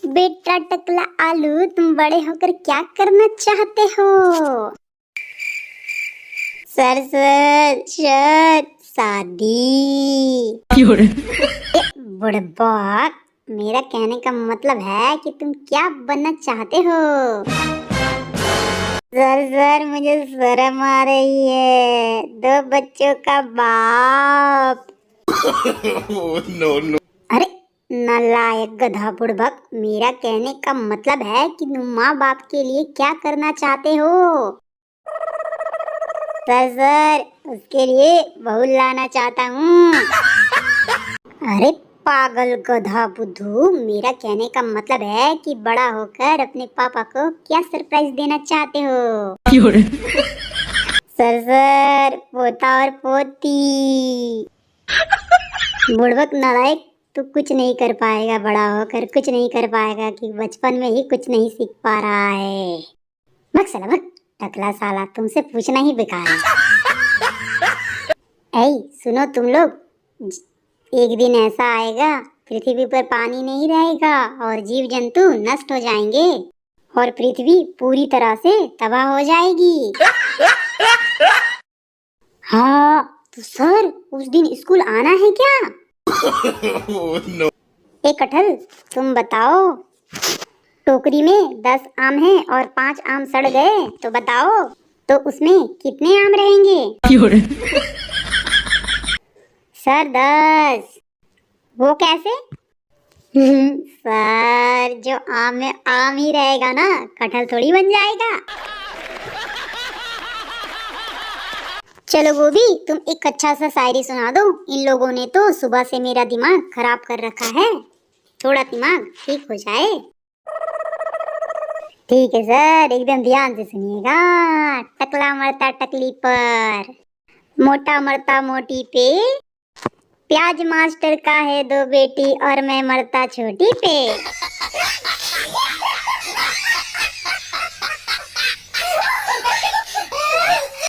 बेटा टकला आलू, तुम बड़े होकर क्या करना चाहते हो? सर शादी। बुड़बक, मेरा कहने का मतलब है कि तुम क्या बनना चाहते हो? सर मुझे शर्म आ रही है, 2 बच्चों का बाप। no. अरे नालायक गधा बुड़बक, मेरा कहने का मतलब है कि तुम माँ बाप के लिए क्या करना चाहते हो? सर उसके लिए बहू लाना चाहता हूँ। अरे पागल गधा बुद्धू, मेरा कहने का मतलब है कि बड़ा होकर अपने पापा को क्या सरप्राइज देना चाहते हो? सर पोता और पोती। बुड़बक नालायक, तू कुछ नहीं कर पाएगा, बड़ा होकर कुछ नहीं कर पाएगा कि बचपन में ही कुछ नहीं सीख पा रहा है। भग साला भग, टकला साला, तुमसे पूछना ही बेकार है। ऐ सुनो तुम लोग, एक दिन ऐसा आएगा पृथ्वी पर पानी नहीं रहेगा और जीव जंतु नष्ट हो जाएंगे और पृथ्वी पूरी तरह से तबाह हो जाएगी। हाँ तो सर उस दिन स्कूल आना है क्या? no. एक कटहल, तुम बताओ, टोकरी में 10 आम हैं और 5 आम सड़ गए, तो बताओ तो उसमें कितने आम रहेंगे? सर 10। वो कैसे? सर जो आम में आम ही रहेगा ना, कटहल थोड़ी बन जाएगा। चलो गोभी, तुम एक अच्छा सा शायरी सुना दो, इन लोगों ने तो सुबह से मेरा दिमाग खराब कर रखा है, थोड़ा दिमाग ठीक हो जाए। ठीक है सर, एकदम ध्यान से सुनिएगा। टकला मरता टकली पर, मोटा मरता मोटी पे, प्याज मास्टर का है 2 बेटी और मैं मरता छोटी पे।